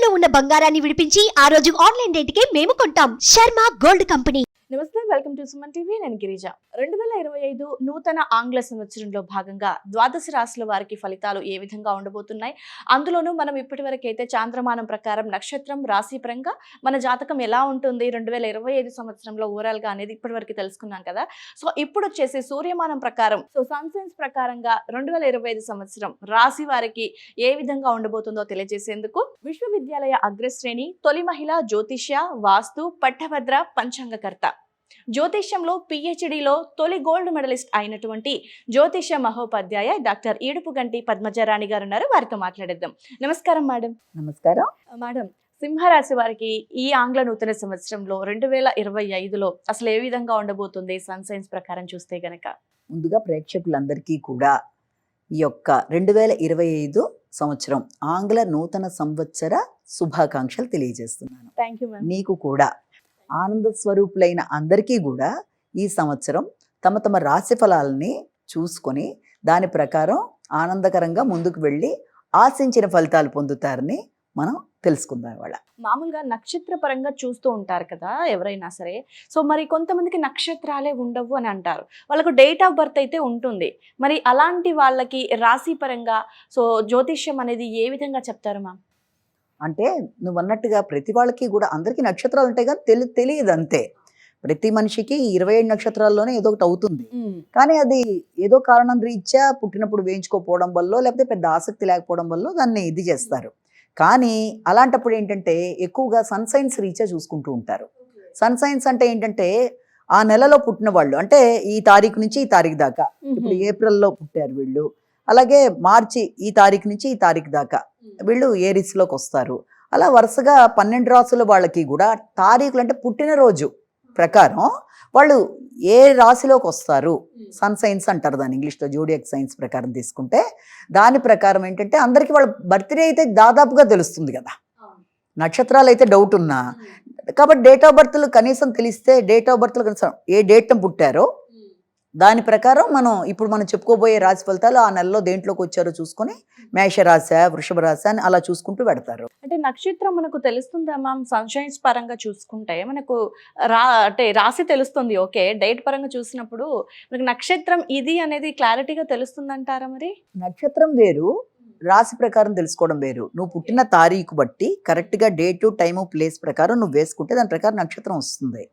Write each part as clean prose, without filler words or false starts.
ఇంట్లో ఉన్న బంగారాన్ని విడిపించి ఆ రోజు ఆన్లైన్ రేటుకే మేము కొంటాం. Sharma gold company. నమస్తే, వెల్కమ్ టు సుమన్ టీవీ. నేను గిరిజ. 2025 నూతన ఆంగ్ల సంవత్సరంలో భాగంగా ద్వాదశ రాశుల వారికి ఫలితాలు ఏ విధంగా ఉండబోతున్నాయి, అందులోనూ మనం ఇప్పటివరకు అయితే చాంద్రమానం ప్రకారం నక్షత్రం రాశి పరంగా మన జాతకం ఎలా ఉంటుంది 2025 సంవత్సరంలో ఓవరాల్ గా అనేది ఇప్పటివరకు తెలుసుకున్నాం కదా. సో ఇప్పుడు వచ్చేసి సూర్యమానం ప్రకారం, సన్ సైన్స్ ప్రకారంగా 2025 సంవత్సరం రాశి వారికి ఏ విధంగా ఉండబోతుందో తెలియజేసేందుకు విశ్వవిద్యాలయ అగ్రశ్రేణి తొలి మహిళ జ్యోతిష్య, వాస్తు, పట్టభద్ర, పంచాంగకర్త, జ్యోతిష్యంలో పిహెచ్డిలో తొలి గోల్డ్ మెడలిస్ట్ అయినటువంటి జ్యోతిష్య మహోపాధ్యాయ డాక్టర్ ఈడుపుగంటి పద్మజారాణి గారు ఉన్నారు. వారితో మాట్లాడేద్దాం. నమస్కారం మేడం. నమస్కారం మేడం, సింహరాశి వారికి ఈ ఆంగ్ల నూతన సంవత్సరంలో 2025లో అసలు ఏ విధంగా ఉండబోతుంది సన్ సైన్స్ ప్రకారం చూస్తే గనక? ముందుగా ప్రేక్షకులందరికీ కూడా ఈ యొక్క 2025 సంవత్సరం ఆంగ్ల నూతన సంవత్సర శుభాకాంక్షలు తెలియజేస్తున్నాను. Thank you ma'am. మీకు కూడా ఆనంద స్వరూపులైన అందరికీ కూడా ఈ సంవత్సరం తమ తమ రాశి ఫలాలని చూసుకొని దాని ప్రకారం ఆనందకరంగా ముందుకు వెళ్ళి ఆశించిన ఫలితాలు పొందుతారని మనం తెలుసుకుందాం ఇవాళ. మామూలుగా నక్షత్ర పరంగా చూస్తూ ఉంటారు కదా ఎవరైనా సరే. సో మరి కొంతమందికి నక్షత్రాలే ఉండవు అని అంటారు, వాళ్ళకు డేట్ ఆఫ్ బర్త్ అయితే ఉంటుంది. మరి అలాంటి వాళ్ళకి రాశి పరంగా సో జ్యోతిష్యం అనేది ఏ విధంగా చెప్తారు మ్యామ్? అంటే నువ్వు అన్నట్టుగా ప్రతి వాళ్ళకి కూడా అందరికీ నక్షత్రాలు ఉంటాయి కానీ తెలియదు అంతే. ప్రతి మనిషికి 27 నక్షత్రాల్లోనే ఏదో ఒకటి అవుతుంది, కానీ అది ఏదో కారణం రీత్యా పుట్టినప్పుడు వేయించుకోకపోవడం వల్ల లేకపోతే పెద్ద ఆసక్తి లేకపోవడం వల్ల దాన్ని ఇది చేస్తారు. కానీ అలాంటప్పుడు ఏంటంటే ఎక్కువగా సన్ సైన్స్ రీత్యా చూసుకుంటూ ఉంటారు. సన్ సైన్స్ అంటే ఏంటంటే ఆ నెలలో పుట్టిన వాళ్ళు, అంటే ఈ తారీఖు నుంచి ఈ తారీఖు దాకా, ఇప్పుడు ఏప్రిల్లో పుట్టారు వీళ్ళు, అలాగే మార్చి ఈ తారీఖు నుంచి ఈ తారీఖు దాకా వీళ్ళు ఏరిస్లోకి వస్తారు. అలా వరుసగా 12 రాసుల వాళ్ళకి కూడా తారీఖులు అంటే పుట్టినరోజు ప్రకారం వాళ్ళు ఏ రాశిలోకి వస్తారు సన్ సైన్స్ అంటారు దాన్ని, ఇంగ్లీష్లో జోడియాక్ సైన్స్ ప్రకారం తీసుకుంటే దాని ప్రకారం ఏంటంటే అందరికీ వాళ్ళ బర్త్డే అయితే దాదాపుగా తెలుస్తుంది కదా. నక్షత్రాలు అయితే డౌట్ ఉన్నా కాబట్టి డేట్ ఆఫ్ బర్త్లు కనీసం తెలిస్తే, డేట్ ఆఫ్ బర్త్లు కనీసం ఏ డేట్న పుట్టారో దాని ప్రకారం మనం చెప్పుకోబోయే రాశి ఫలితాలు ఆ నెలలో దేంట్లోకి వచ్చారో చూసుకొని మేషరాశి, వృషభ రాశి అని అలా చూసుకుంటూ పెడతారు. అంటే నక్షత్రం మనకు తెలుస్తుందా మ్యామ్? సన్షైన్స్ పరంగా చూసుకుంటే మనకు అంటే రాశి తెలుస్తుంది, ఓకే. డేట్ పరంగా చూసినప్పుడు మనకు నక్షత్రం ఇది అనేది క్లారిటీగా తెలుస్తుంది అంటారా? మరి నక్షత్రం వేరు, రాశి ప్రకారం తెలుసుకోవడం వేరు. నువ్వు పుట్టిన తారీఖు బట్టి కరెక్ట్గా డేటు, టైము, ప్లేస్ ప్రకారం నువ్వు వేసుకుంటే దాని ప్రకారం నక్షత్రం వస్తుంది.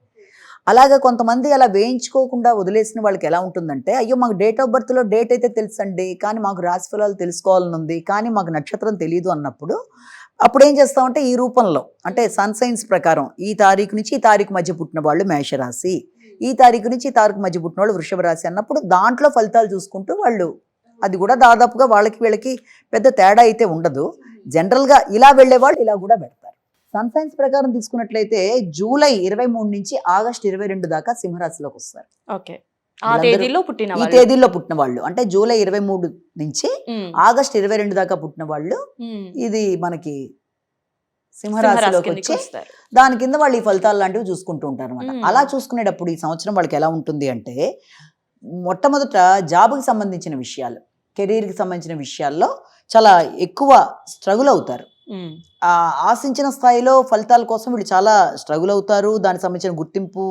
అలాగే కొంతమంది అలా వేయించుకోకుండా వదిలేసిన వాళ్ళకి ఎలా ఉంటుందంటే, అయ్యో మాకు డేట్ ఆఫ్ బర్త్లో డేట్ అయితే తెలుసండి కానీ మాకు రాశి ఫలాలు తెలుసుకోవాలని ఉంది కానీ మాకు నక్షత్రం తెలియదు అన్నప్పుడు అప్పుడు ఏం చేస్తామంటే ఈ రూపంలో, అంటే సన్ సైన్స్ ప్రకారం ఈ తారీఖు నుంచి ఈ తారీఖు మధ్య పుట్టిన వాళ్ళు మేషరాశి, ఈ తారీఖు నుంచి ఈ తారీఖు మధ్య పుట్టిన వాళ్ళు వృషభ రాశి అన్నప్పుడు దాంట్లో ఫలితాలు చూసుకుంటూ వాళ్ళు, అది కూడా దాదాపుగా వాళ్ళకి వీళ్ళకి పెద్ద తేడా అయితే ఉండదు. జనరల్గా ఇలా వెళ్ళే వాళ్ళు ఇలా కూడా పెడతారు. సన్ సైన్స్ ప్రకారం తీసుకున్నట్లయితే జూలై 23 నుంచి ఆగస్టు 22 దాకా సింహరాశిలోకి వస్తారు. ఓకే, ఈ తేదీలో పుట్టిన వాళ్ళు, అంటే జూలై 23 నుంచి ఆగస్టు 22 దాకా పుట్టిన వాళ్ళు ఇది మనకి సింహరాశిలోకి వచ్చి దాని కింద వాళ్ళు ఈ ఫలితాలు లాంటివి చూసుకుంటూ ఉంటారు అనమాట. అలా చూసుకునేటప్పుడు ఈ సంవత్సరం వాళ్ళకి ఎలా ఉంటుంది అంటే, మొట్టమొదట జాబ్కి సంబంధించిన విషయాలు, కెరీర్కి సంబంధించిన విషయాల్లో చాలా ఎక్కువ స్ట్రగుల్ అవుతారు. ఆశించిన స్థాయిలో ఫలితాల కోసం వీళ్ళు చాలా స్ట్రగుల్ అవుతారు. దానికి సంబంధించిన గుర్తింపు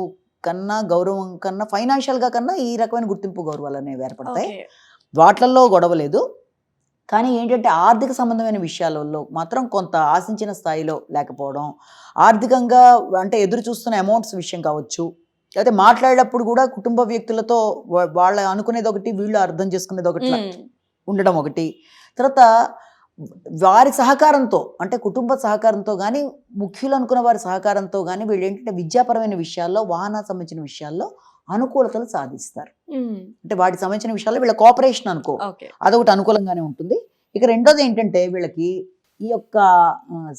కన్నా, గౌరవం కన్నా, ఫైనాన్షియల్గా కన్నా ఈ రకమైన గుర్తింపు గౌరవాలు అనేవి ఏర్పడతాయి. వాటిల్లో గొడవ లేదు, కానీ ఏంటంటే ఆర్థిక సంబంధమైన విషయాలలో మాత్రం కొంత ఆశించిన స్థాయిలో లేకపోవడం, ఆర్థికంగా అంటే ఎదురు చూస్తున్న అమౌంట్స్ విషయం కావచ్చు, అయితే మాట్లాడేటప్పుడు కూడా కుటుంబ వ్యక్తులతో వాళ్ళ అనుకునేది ఒకటి, వీళ్ళు అర్థం చేసుకునేది ఒకటి ఉండడం ఒకటి. తర్వాత వారి సహకారంతో, అంటే కుటుంబ సహకారంతో కానీ, ముఖ్యులు అనుకున్న వారి సహకారంతో కానీ వీళ్ళు ఏంటంటే విద్యాపరమైన విషయాల్లో, వాహనాలకు సంబంధించిన విషయాల్లో అనుకూలతలు సాధిస్తారు. అంటే వాటికి సంబంధించిన విషయాల్లో వీళ్ళ కోఆపరేషన్ అనుకో అదొకటి అనుకూలంగానే ఉంటుంది. ఇక రెండోది ఏంటంటే వీళ్ళకి ఈ యొక్క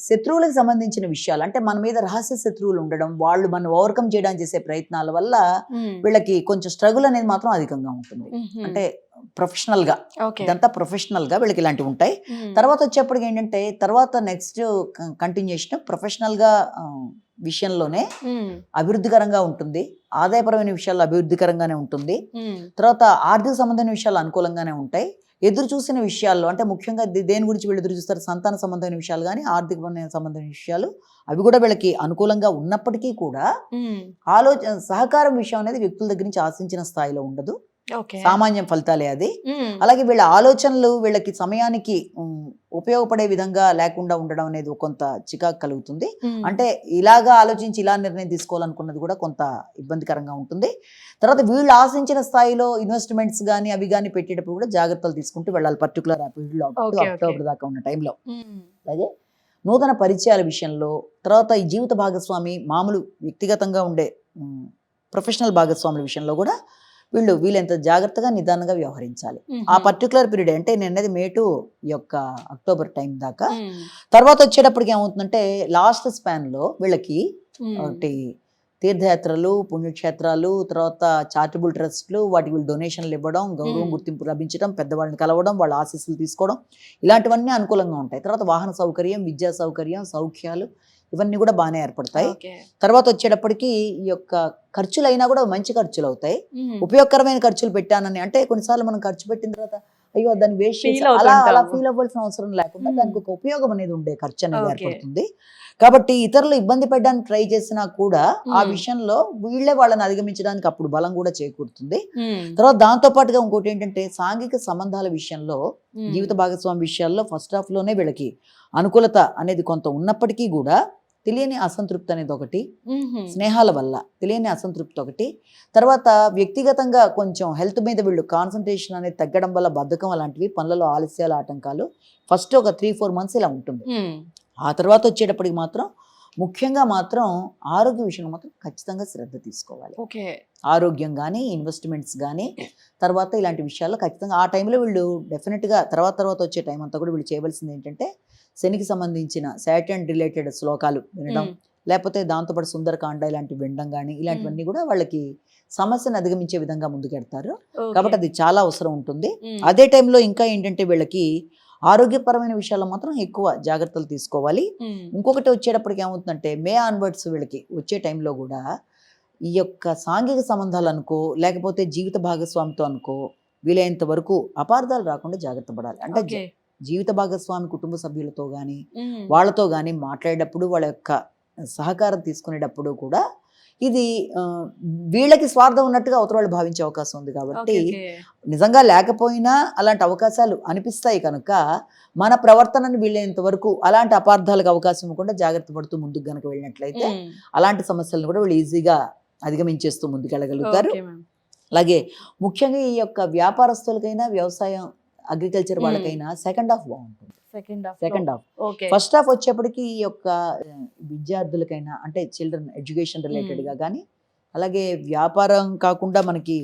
శత్రువులకు సంబంధించిన విషయాలు, అంటే మన మీద రహస్య శత్రువులు ఉండడం, వాళ్ళు మనం ఓవర్కమ్ చేయడానికి చేసే ప్రయత్నాల వల్ల వీళ్ళకి కొంచెం స్ట్రగుల్ అనేది మాత్రం అధికంగా ఉంటుంది. అంటే ప్రొఫెషనల్ గా, ఇదంతా ప్రొఫెషనల్ గా వీళ్ళకి ఇలాంటివి ఉంటాయి. తర్వాత వచ్చేప్పటికి ఏంటంటే తర్వాత నెక్స్ట్ కంటిన్యూషన్ ప్రొఫెషనల్ గా విషయంలోనే అభివృద్ధికరంగా ఉంటుంది, ఆదాయపరమైన విషయాల్లో అభివృద్ధికరంగానే ఉంటుంది. తర్వాత ఆర్థిక సంబంధమైన విషయాలు అనుకూలంగానే ఉంటాయి. ఎదురు చూసిన విషయాల్లో అంటే ముఖ్యంగా దేని గురించి వీళ్ళు ఎదురు చూస్తారు, సంతాన సంబంధమైన విషయాలు కానీ ఆర్థికమైన సంబంధమైన విషయాలు, అవి కూడా వీళ్ళకి అనుకూలంగా ఉన్నప్పటికీ కూడా సహకారం విషయం అనేది వ్యక్తుల దగ్గర నుంచి ఆశించిన స్థాయిలో ఉండదు, సామాన్యం ఫలితాలే అది. అలాగే వీళ్ళ ఆలోచనలు వీళ్ళకి సమయానికి ఉపయోగపడే విధంగా లేకుండా ఉండడం అనేది కొంత చికాకు కలుగుతుంది. అంటే ఇలాగా ఆలోచించి ఇలా నిర్ణయం తీసుకోవాలనుకున్నది కూడా కొంత ఇబ్బందికరంగా ఉంటుంది. తర్వాత వీళ్ళు ఆశించిన స్థాయిలో ఇన్వెస్ట్మెంట్స్ కానీ అవి కానీ పెట్టేటప్పుడు కూడా జాగ్రత్తలు తీసుకుంటూ వెళ్ళాలి, పర్టికులర్ అక్టోబర్ దాకా ఉన్న టైంలో. అలాగే నూతన పరిచయాల విషయంలో, తర్వాత ఈ జీవిత భాగస్వామి మామూలు వ్యక్తిగతంగా ఉండే ప్రొఫెషనల్ భాగస్వాముల విషయంలో కూడా వీళ్ళెంత జాగ్రత్తగా నిదానంగా వ్యవహరించాలి. ఆ పర్టికులర్ పీరియడ్ అంటే నేను మే టు ఈ యొక్క అక్టోబర్ టైం దాకా. తర్వాత వచ్చేటప్పటికి ఏమవుతుందంటే లాస్ట్ స్పాన్ లో వీళ్ళకి ఒకటి తీర్థయాత్రలు, పుణ్యక్షేత్రాలు, తర్వాత చారిటబుల్ ట్రస్ట్లు, వాటికి వీళ్ళు డొనేషన్లు ఇవ్వడం, గౌరవం గుర్తింపు లభించడం, పెద్దవాళ్ళని కలవడం, వాళ్ళ ఆశీస్సులు తీసుకోవడం, ఇలాంటివన్నీ అనుకూలంగా ఉంటాయి. తర్వాత వాహన సౌకర్యం, విద్యా సౌకర్యం, సౌఖ్యాలు ఇవన్నీ కూడా బాగానే ఏర్పడతాయి. తర్వాత వచ్చేటప్పటికి ఈ యొక్క ఖర్చులు అయినా కూడా మంచి ఖర్చులు అవుతాయి, ఉపయోగకరమైన ఖర్చులు పెట్టానని. అంటే కొన్నిసార్లు మనం ఖర్చు పెట్టిన తర్వాత అయ్యో దాన్ని వేస్ట్ చేసి అలా ఫీల్ అవ్వాల్సిన అవసరం లేకుండా దానికి ఒక ఉపయోగం అనేది ఉండే ఖర్చు అనేది ఏర్పడుతుంది. కాబట్టి ఇతరులు ఇబ్బంది పెట్టడానికి ట్రై చేసినా కూడా ఆ విషయంలో వీళ్ళే వాళ్ళని అధిగమించడానికి అప్పుడు బలం కూడా చేకూరుతుంది. తర్వాత దాంతో పాటుగా ఇంకోటి ఏంటంటే సాంఘిక సంబంధాల విషయంలో, జీవిత భాగస్వామి విషయాల్లో ఫస్ట్ హాఫ్ లోనే వీళ్ళకి అనుకూలత అనేది కొంత ఉన్నప్పటికీ కూడా తెలియని అసంతృప్తి అనేది ఒకటి, స్నేహాల వల్ల తెలియని అసంతృప్తి ఒకటి, తర్వాత వ్యక్తిగతంగా కొంచెం హెల్త్ మీద వీళ్ళు కాన్సన్ట్రేషన్ అనేది తగ్గడం వల్ల బద్ధకం అలాంటివి, పనులలో ఆలస్యాల ఆటంకాలు ఫస్ట్ ఒక 3-4 మంత్స్ ఇలా ఉంటుంది. ఆ తర్వాత వచ్చేటప్పటికి మాత్రం ముఖ్యంగా మాత్రం ఆరోగ్య విషయంలో మాత్రం ఖచ్చితంగా శ్రద్ధ తీసుకోవాలి. ఆరోగ్యం కానీ, ఇన్వెస్ట్మెంట్స్ కానీ, తర్వాత ఇలాంటి విషయాల్లో ఖచ్చితంగా ఆ టైంలో వీళ్ళు డెఫినెట్గా తర్వాత వచ్చే టైం అంతా కూడా వీళ్ళు చేయవలసింది ఏంటంటే శనికి సంబంధించిన సాటర్న్ రిలేటెడ్ శ్లోకాలు వినడం, లేకపోతే దాంతోపాటు సుందరకాండ ఇలాంటివి వినడం కానీ, ఇలాంటివన్నీ కూడా వాళ్ళకి సమస్యను అధిగమించే విధంగా ముందుకెడతారు. కాబట్టి అది చాలా అవసరం ఉంటుంది. అదే టైంలో ఇంకా ఏంటంటే వీళ్ళకి ఆరోగ్యపరమైన విషయాల్లో మాత్రం ఎక్కువ జాగ్రత్తలు తీసుకోవాలి. ఇంకొకటి వచ్చేటప్పటికి ఏమవుతుందంటే మే ఆన్వర్డ్స్ వీళ్ళకి వచ్చే టైంలో కూడా ఈ యొక్క సాంఘిక సంబంధాలు అనుకో, లేకపోతే జీవిత భాగస్వామితో అనుకో, వీలైనంత వరకు అపార్థాలు రాకుండా జాగ్రత్త పడాలి. అంటే జీవిత భాగస్వామి కుటుంబ సభ్యులతో కానీ వాళ్ళతో కానీ మాట్లాడేటప్పుడు, వాళ్ళ యొక్క సహకారం తీసుకునేటప్పుడు కూడా ఇది వీళ్ళకి స్వార్థం ఉన్నట్టుగా అవతల వాళ్ళు భావించే అవకాశం ఉంది. కాబట్టి నిజంగా లేకపోయినా అలాంటి అవకాశాలు అనిపిస్తాయి కనుక మన ప్రవర్తనని వీళ్ళేంత వరకు అలాంటి అపార్థాలకు అవకాశం ఇవ్వకుండా జాగ్రత్త పడుతూ ముందుకు గనక వెళ్ళినట్లయితే అలాంటి సమస్యలను కూడా వీళ్ళు ఈజీగా అధిగమించేస్తూ ముందుకెళ్ళగలుగుతారు. అలాగే ముఖ్యంగా ఈ యొక్క వ్యాపారస్తులకైనా, వ్యవసాయం అగ్రికల్చర్ వాళ్ళకైనా సెకండ్ హాఫ్ బాగుంటుంది. Second half. ఫస్ట్ హాఫ్ వచ్చేప్పటికి ఈ యొక్క విద్యార్థులకైనా అంటే చిల్డ్రన్ ఎడ్యుకేషన్ రిలేటెడ్ గా కానీ, అలాగే వ్యాపారం కాకుండా మనకి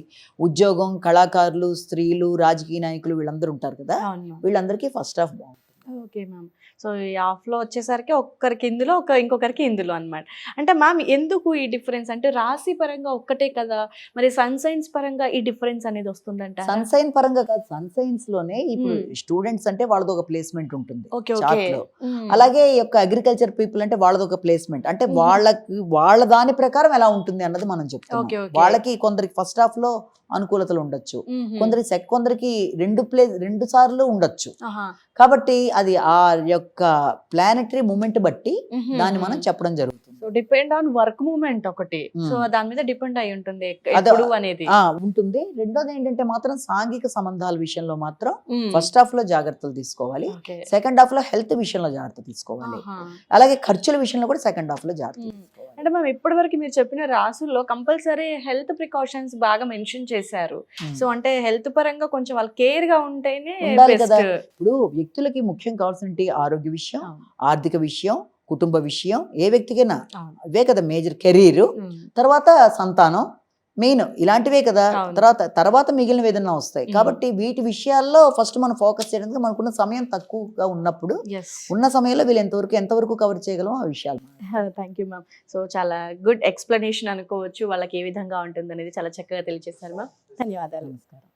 ఉద్యోగం, కళాకారులు, స్త్రీలు, రాజకీయ నాయకులు వీళ్ళందరూ ఉంటారు కదా, వీళ్ళందరికీ ఫస్ట్ హాఫ్ బాగుంటుంది. Okay ma'am. సో ఈ హాఫ్లో వచ్చేసరికి ఒక్కరికి ఇందులో ఇంకొకరికి ఇందులో అనమాట. అంటే మ్యామ్ ఎందుకు ఈ డిఫరెన్స్? అంటే రాశి పరంగా ఒక్కటే కదా, మరి సన్ సైన్స్ పరంగా ఈ డిఫరెన్స్ అనేది వస్తుందంట? సన్ సైన్ పరంగా కాదు, సన్ సైన్స్ లోనే ఇప్పుడు స్టూడెంట్స్ అంటే వాళ్ళది ఒక ప్లేస్మెంట్ ఉంటుంది చార్ట్ లో. అలాగే ఈ యొక్క అగ్రికల్చర్ పీపుల్ అంటే వాళ్ళది ఒక ప్లేస్మెంట్. అంటే వాళ్ళ దాని ప్రకారం ఎలా ఉంటుంది అన్నది మనం చెప్తాం. వాళ్ళకి కొందరికి ఫస్ట్ హాఫ్ లో అనుకూలతలు ఉండొచ్చు, కొందరికి రెండు సార్లు ఉండొచ్చు. కాబట్టి అది ఆ యొక్క ప్లానెటరీ మూమెంట్ బట్టి దాన్ని మనం చెప్పడం జరుగుతుంది. డిపెండ్ ఆన్ వర్క్ మూమెంట్ ఒకటి, సో దాని మీద డిపెండ్ అయి ఉంటుంది అనేది ఉంటుంది. రెండోది ఏంటంటే మాత్రం సాంఘిక సంబంధాల విషయంలో మాత్రం ఫస్ట్ హాఫ్ లో జాగ్రత్తలు తీసుకోవాలి, సెకండ్ హాఫ్ లో హెల్త్ విషయంలో జాగ్రత్త తీసుకోవాలి, అలాగే ఖర్చుల విషయంలో కూడా సెకండ్ హాఫ్ లో జాగ్రత్త తీసుకోవాలి. అంటే మేము ఇప్పటి వరకు మీరు చెప్పిన రాసుల్లో కంపల్సరీ హెల్త్ ప్రికాషన్స్ బాగా మెన్షన్ చేశారు. సో అంటే హెల్త్ పరంగా కొంచెం వాళ్ళు కేర్ గా ఉంటేనే కదా. ఇప్పుడు వ్యక్తులకి ముఖ్యం కావాల్సిన ఆరోగ్య విషయం, ఆర్థిక విషయం, కుటుంబ విషయం, ఏ వ్యక్తికైనా అవే కదా మేజర్. కెరీర్, తర్వాత సంతానం, మెయిన్ ఇలాంటివే కదా. తర్వాత మిగిలినవి ఏదైనా వస్తాయి. కాబట్టి వీటి విషయాల్లో ఫస్ట్ మనం ఫోకస్ చేయడానికి మనకున్న సమయం తక్కువగా ఉన్నప్పుడు ఉన్న సమయంలో వీళ్ళు ఎంతవరకు కవర్ చేయగలం ఆ విషయాలు. Thank you ma'am. సో చాలా గుడ్ ఎక్స్ప్లెనేషన్ అనుకోవచ్చు, వాళ్ళకి ఏ విధంగా ఉంటుంది అనేది చాలా చక్కగా తెలియజేశారు మ్యామ్. ధన్యవాదాలు. నమస్కారం.